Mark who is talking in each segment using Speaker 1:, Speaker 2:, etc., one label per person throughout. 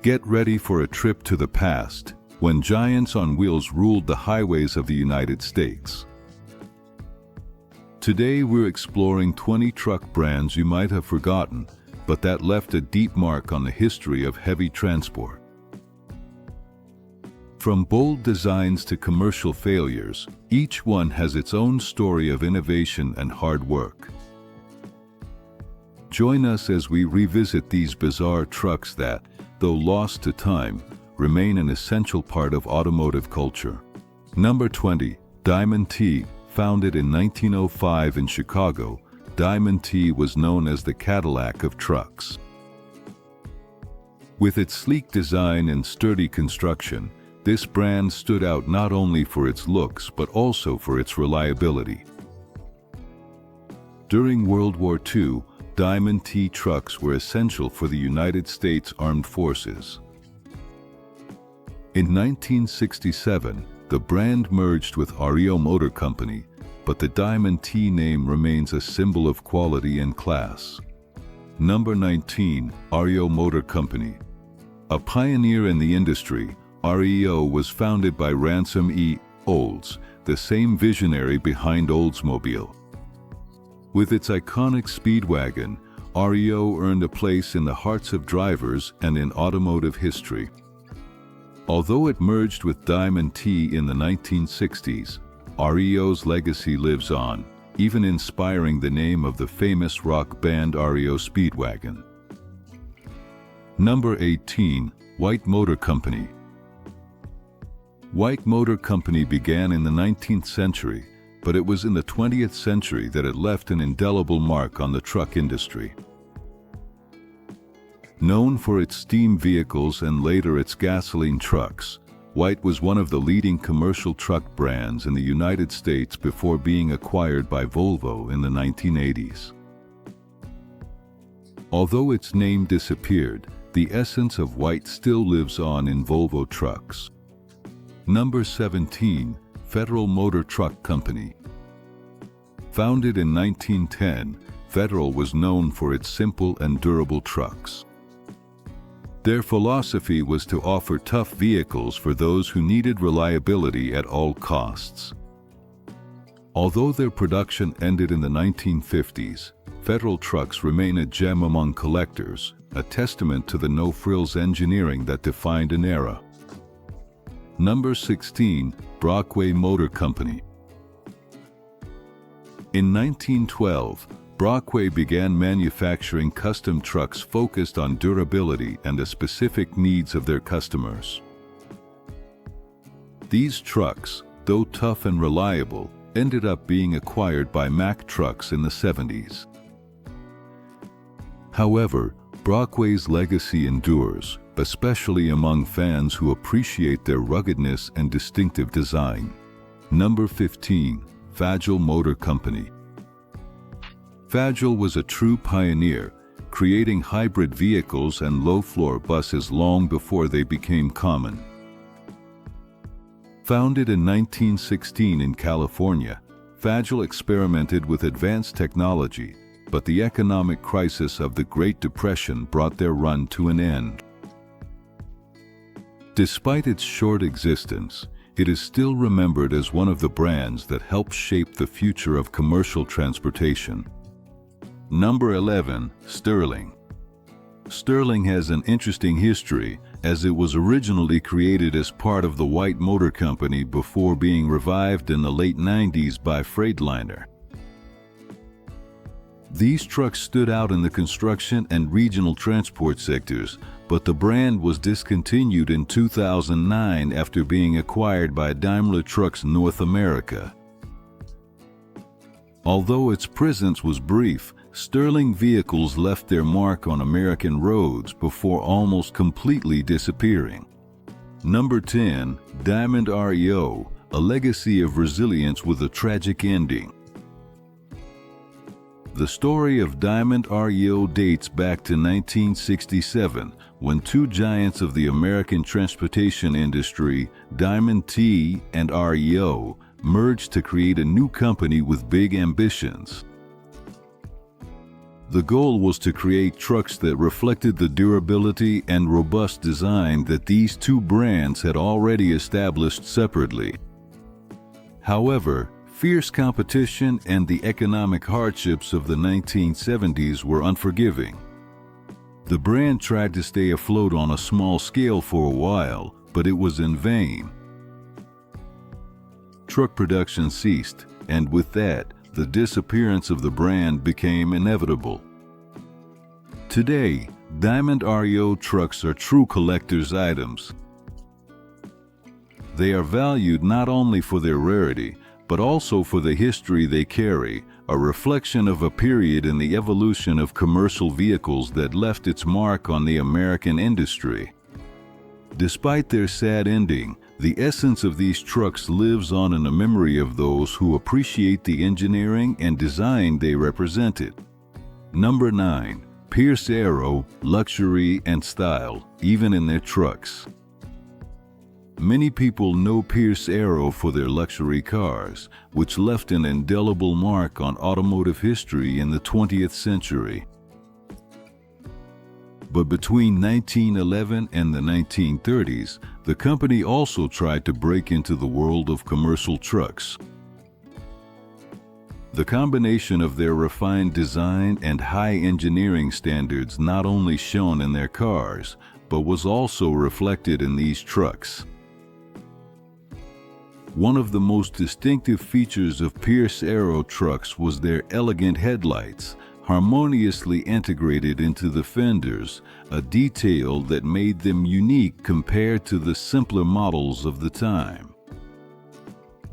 Speaker 1: Get ready for a trip to the past, when giants on wheels ruled the highways of the United States. Today we're exploring 20 truck brands you might have forgotten, but that left a deep mark on the history of heavy transport. From bold designs to commercial failures, each one has its own story of innovation and hard work. Join us as we revisit these bizarre trucks that, though lost to time, remain an essential part of automotive culture. Number 20. Diamond T. Founded in 1905 in Chicago, Diamond T was known as the Cadillac of trucks. With its sleek design and sturdy construction, this brand stood out not only for its looks but also for its reliability. During World War II, Diamond T trucks were essential for the United States Armed Forces. In 1967, the brand merged with Reo Motor Company, but the Diamond T name remains a symbol of quality and class. Number 19. Reo Motor Company. A pioneer in the industry, Reo was founded by Ransom E. Olds, the same visionary behind Oldsmobile. With its iconic Speedwagon, Reo earned a place in the hearts of drivers and in automotive history. Although it merged with Diamond T in the 1960s, Reo's legacy lives on, even inspiring the name of the famous rock band Reo Speedwagon. Number 18. White Motor Company. White Motor Company began in the 19th century, but it was in the 20th century that it left an indelible mark on the truck industry. Known for its steam vehicles and later its gasoline trucks, White was one of the leading commercial truck brands in the United States before being acquired by Volvo in the 1980s. Although its name disappeared, the essence of White still lives on in Volvo trucks. Number 17. Federal Motor Truck Company. Founded in 1910, Federal was known for its simple and durable trucks. Their philosophy was to offer tough vehicles for those who needed reliability at all costs. Although their production ended in the 1950s, Federal trucks remain a gem among collectors, a testament to the no-frills engineering that defined an era. Number 16. Brockway Motor Company. In 1912, Brockway began manufacturing custom trucks focused on durability and the specific needs of their customers. These trucks, though tough and reliable, ended up being acquired by Mack Trucks in the 70s. However, Brockway's legacy endures, especially among fans who appreciate their ruggedness and distinctive design. Number 15. Fageol Motor Company. Fageol was a true pioneer, creating hybrid vehicles and low-floor buses long before they became common. Founded in 1916 in California, Fageol experimented with advanced technology, but the economic crisis of the Great Depression brought their run to an end. Despite its short existence, it is still remembered as one of the brands that helped shape the future of commercial transportation. Number 11. Sterling. Sterling has an interesting history, as it was originally created as part of the White Motor Company before being revived in the late 90s by Freightliner. These trucks stood out in the construction and regional transport sectors, but the brand was discontinued in 2009 after being acquired by Daimler Trucks North America. Although its presence was brief, Sterling vehicles left their mark on American roads before almost completely disappearing. Number 10. Diamond Reo, a legacy of resilience with a tragic ending. The story of Diamond Reo dates back to 1967, when two giants of the American transportation industry, Diamond T and Reo, merged to create a new company with big ambitions. The goal was to create trucks that reflected the durability and robust design that these two brands had already established separately. However, fierce competition and the economic hardships of the 1970s were unforgiving. The brand tried to stay afloat on a small scale for a while, but it was in vain. Truck production ceased, and with that, the disappearance of the brand became inevitable. Today, Diamond Reo trucks are true collector's items. They are valued not only for their rarity, but also for the history they carry, a reflection of a period in the evolution of commercial vehicles that left its mark on the American industry. Despite their sad ending, the essence of these trucks lives on in the memory of those who appreciate the engineering and design they represented. Number 9. Pierce Arrow, luxury and style, even in their trucks. Many people know Pierce Arrow for their luxury cars, which left an indelible mark on automotive history in the 20th century. But between 1911 and the 1930s, the company also tried to break into the world of commercial trucks. The combination of their refined design and high engineering standards not only shone in their cars, but was also reflected in these trucks. One of the most distinctive features of Pierce Arrow trucks was their elegant headlights, harmoniously integrated into the fenders, a detail that made them unique compared to the simpler models of the time.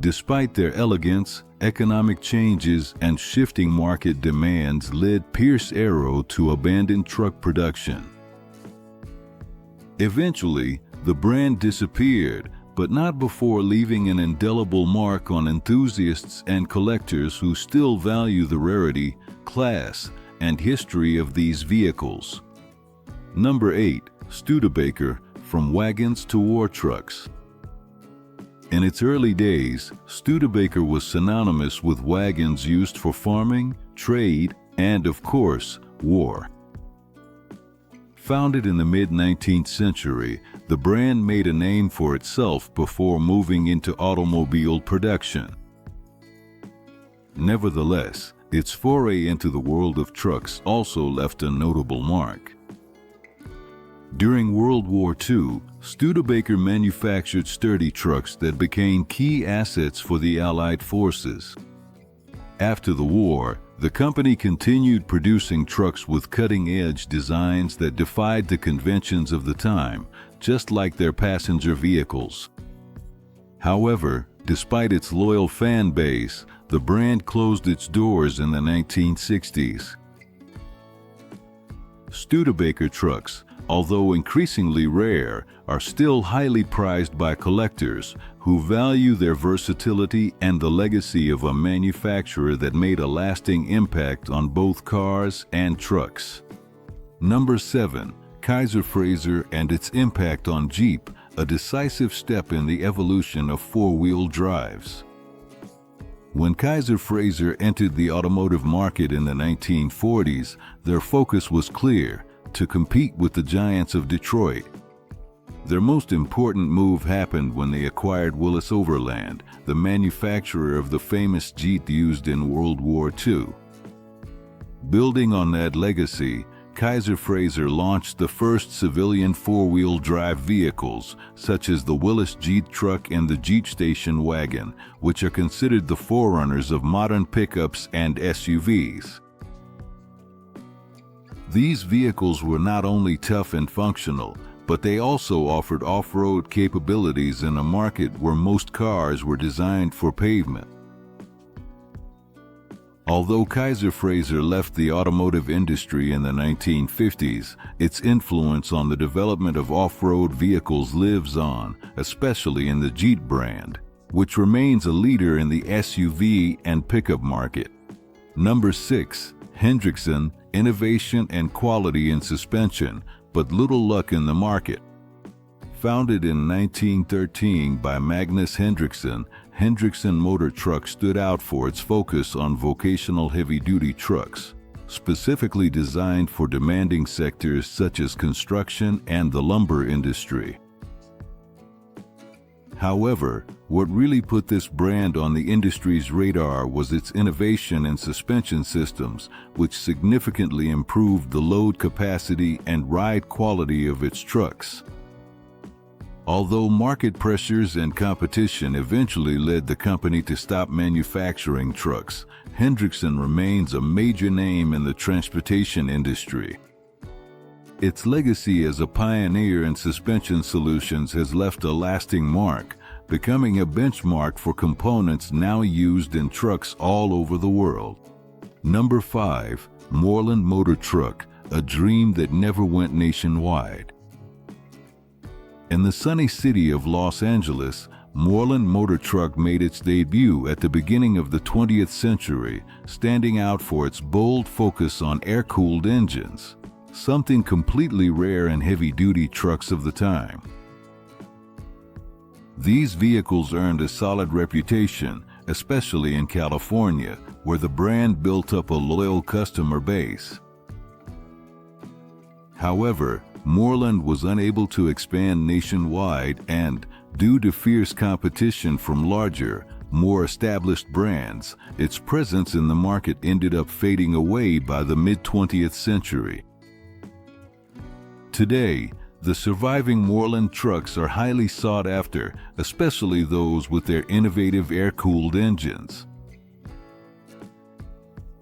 Speaker 1: Despite their elegance, economic changes and shifting market demands led Pierce Arrow to abandon truck production. Eventually, the brand disappeared, but not before leaving an indelible mark on enthusiasts and collectors who still value the rarity, class, and history of these vehicles. Number 8. Studebaker, from wagons to war trucks. In its early days, Studebaker was synonymous with wagons used for farming, trade, and, of course, war. Founded in the mid-19th century, the brand made a name for itself before moving into automobile production. Nevertheless, its foray into the world of trucks also left a notable mark. During World War II, Studebaker manufactured sturdy trucks that became key assets for the Allied forces. After the war, the company continued producing trucks with cutting-edge designs that defied the conventions of the time, just like their passenger vehicles. However, despite its loyal fan base, the brand closed its doors in the 1960s. Studebaker trucks, although increasingly rare, are still highly prized by collectors who value their versatility and the legacy of a manufacturer that made a lasting impact on both cars and trucks. Number 7. Kaiser Fraser and its impact on Jeep, a decisive step in the evolution of four-wheel drives. When Kaiser Fraser entered the automotive market in the 1940s, their focus was clear: to compete with the giants of Detroit. Their most important move happened when they acquired Willis Overland, the manufacturer of the famous Jeep used in World War II. Building on that legacy, Kaiser Fraser launched the first civilian four-wheel drive vehicles, such as the Willis Jeep truck and the Jeep station wagon, which are considered the forerunners of modern pickups and SUVs. These vehicles were not only tough and functional, but they also offered off-road capabilities in a market where most cars were designed for pavement. Although Kaiser Fraser left the automotive industry in the 1950s, its influence on the development of off-road vehicles lives on, especially in the Jeep brand, which remains a leader in the SUV and pickup market. Number 6. Hendrickson, innovation and quality in suspension, but little luck in the market. Founded in 1913 by Magnus Hendrickson, Hendrickson Motor Truck stood out for its focus on vocational heavy-duty trucks. specifically designed for demanding sectors such as construction and the lumber industry. However, what really put this brand on the industry's radar was its innovation in suspension systems, which significantly improved the load capacity and ride quality of its trucks. Although market pressures and competition eventually led the company to stop manufacturing trucks, Hendrickson remains a major name in the transportation industry. Its legacy as a pioneer in suspension solutions has left a lasting mark, becoming a benchmark for components now used in trucks all over the world. Number 5. Moreland Motor Truck, a dream that never went nationwide. In the sunny city of Los Angeles, Moreland Motor Truck made its debut at the beginning of the 20th century, standing out for its bold focus on air-cooled engines, something completely rare in heavy-duty trucks of the time. These vehicles earned a solid reputation, especially in California, where the brand built up a loyal customer base. However, Moreland was unable to expand nationwide and, due to fierce competition from larger, more established brands, its presence in the market ended up fading away by the mid-20th century. Today, the surviving Moreland trucks are highly sought after, especially those with their innovative air-cooled engines.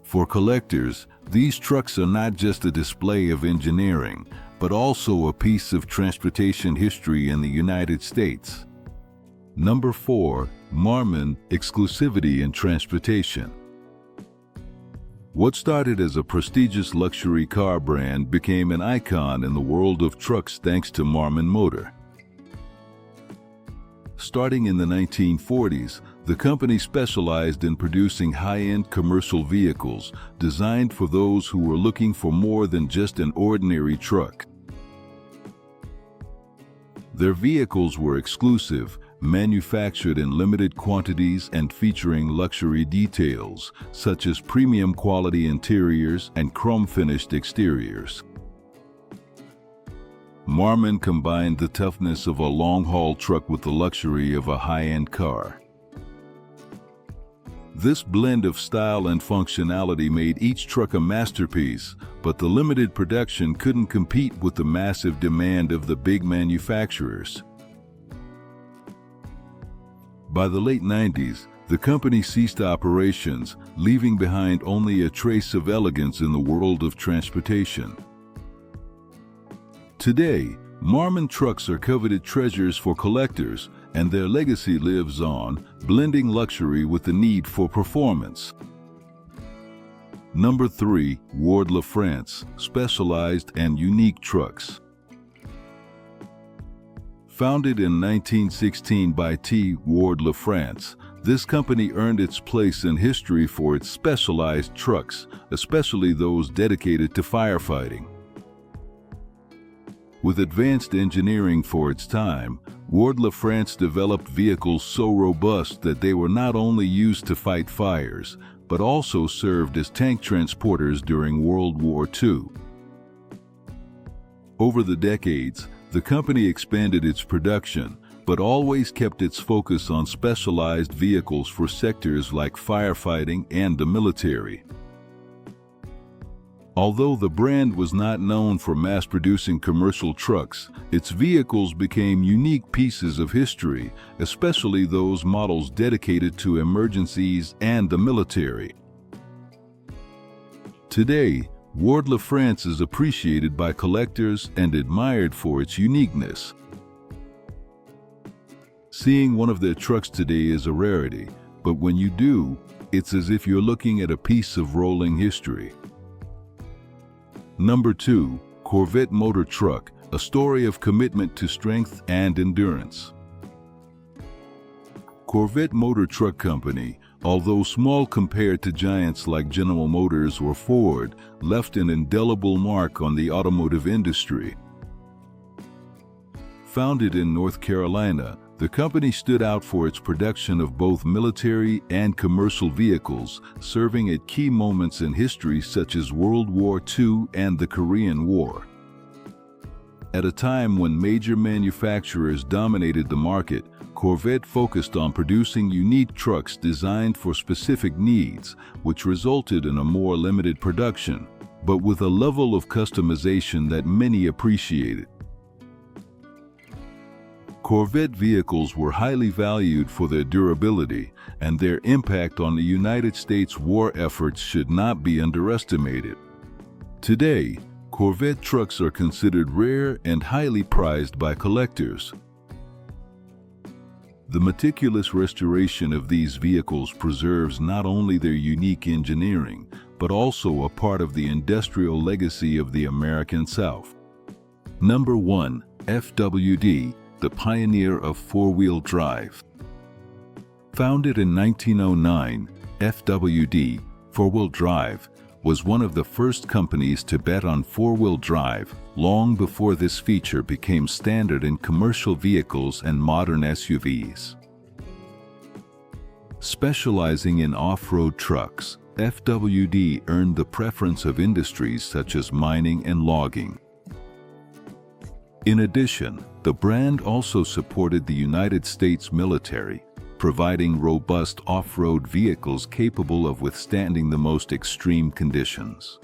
Speaker 1: For collectors, these trucks are not just a display of engineering, but also a piece of transportation history in the United States. Number 4. Marmon, exclusivity in transportation. What started as a prestigious luxury car brand became an icon in the world of trucks thanks to Marmon Motor. Starting in the 1940s, the company specialized in producing high-end commercial vehicles designed for those who were looking for more than just an ordinary truck. Their vehicles were exclusive, manufactured in limited quantities and featuring luxury details, such as premium quality interiors and chrome-finished exteriors. Marmon combined the toughness of a long-haul truck with the luxury of a high-end car. This blend of style and functionality made each truck a masterpiece, but the limited production couldn't compete with the massive demand of the big manufacturers. By the late 90s, the company ceased operations, leaving behind only a trace of elegance in the world of transportation. Today, Marmon trucks are coveted treasures for collectors, and their legacy lives on, blending luxury with the need for performance. Number 3. LaFrance, specialized and unique trucks. Founded in 1916 by LaFrance, this company earned its place in history for its specialized trucks, especially those dedicated to firefighting. With advanced engineering for its time, LaFrance developed vehicles so robust that they were not only used to fight fires, but also served as tank transporters during World War II. Over the decades, the company expanded its production, but always kept its focus on specialized vehicles for sectors like firefighting and the military. Although the brand was not known for mass-producing commercial trucks, its vehicles became unique pieces of history, especially those models dedicated to emergencies and the military. Today, LaFrance is appreciated by collectors and admired for its uniqueness. Seeing one of their trucks today is a rarity, but when you do, it's as if you're looking at a piece of rolling history. Number 2. Corbitt Motor Truck, a story of commitment to strength and endurance. Corbitt Motor Truck Company, although small compared to giants like General Motors or Ford, left an indelible mark on the automotive industry. Founded in North Carolina, The company stood out for its production of both military and commercial vehicles, serving at key moments in history such as World War II and the Korean War. At a time when major manufacturers dominated the market, Corbitt focused on producing unique trucks designed for specific needs, which resulted in a more limited production, but with a level of customization that many appreciated. Corbitt vehicles were highly valued for their durability, and their impact on the United States war efforts should not be underestimated. Today, Corbitt trucks are considered rare and highly prized by collectors. The meticulous restoration of these vehicles preserves not only their unique engineering, but also a part of the industrial legacy of the American South. Number 1. FWD, the pioneer of four-wheel drive. Founded in 1909, FWD, four-wheel drive, was one of the first companies to bet on four-wheel drive, long before this feature became standard in commercial vehicles and modern SUVs. Specializing in off-road trucks, FWD earned the preference of industries such as mining and logging. In addition, the brand also supported the United States military, providing robust off-road vehicles capable of withstanding the most extreme conditions.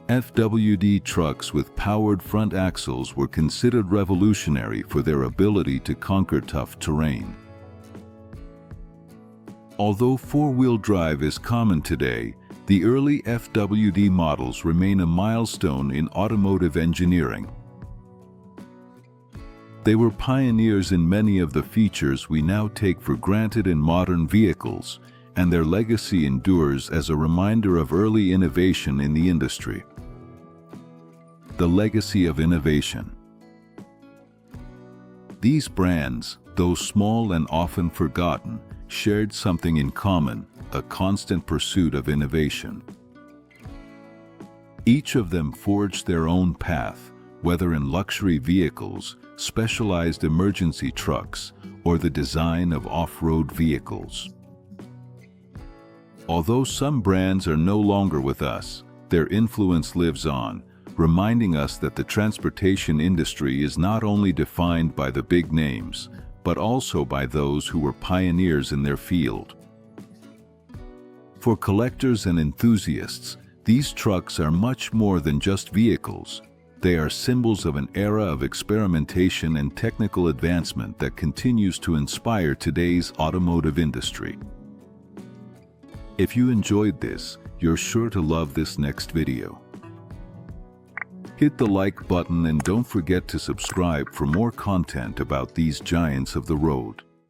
Speaker 1: FWD trucks with powered front axles were considered revolutionary for their ability to conquer tough terrain. Although four-wheel drive is common today, the early FWD models remain a milestone in automotive engineering. They were pioneers in many of the features we now take for granted in modern vehicles, and their legacy endures as a reminder of early innovation in the industry. The legacy of innovation. These brands, though small and often forgotten, shared something in common: a constant pursuit of innovation. Each of them forged their own path, whether in luxury vehicles, specialized emergency trucks, or the design of off-road vehicles. Although some brands are no longer with us, their influence lives on, reminding us that the transportation industry is not only defined by the big names, but also by those who were pioneers in their field. For collectors and enthusiasts, these trucks are much more than just vehicles. They are symbols of an era of experimentation and technical advancement that continues to inspire today's automotive industry. If you enjoyed this, you're sure to love this next video. Hit the like button and don't forget to subscribe for more content about these giants of the road.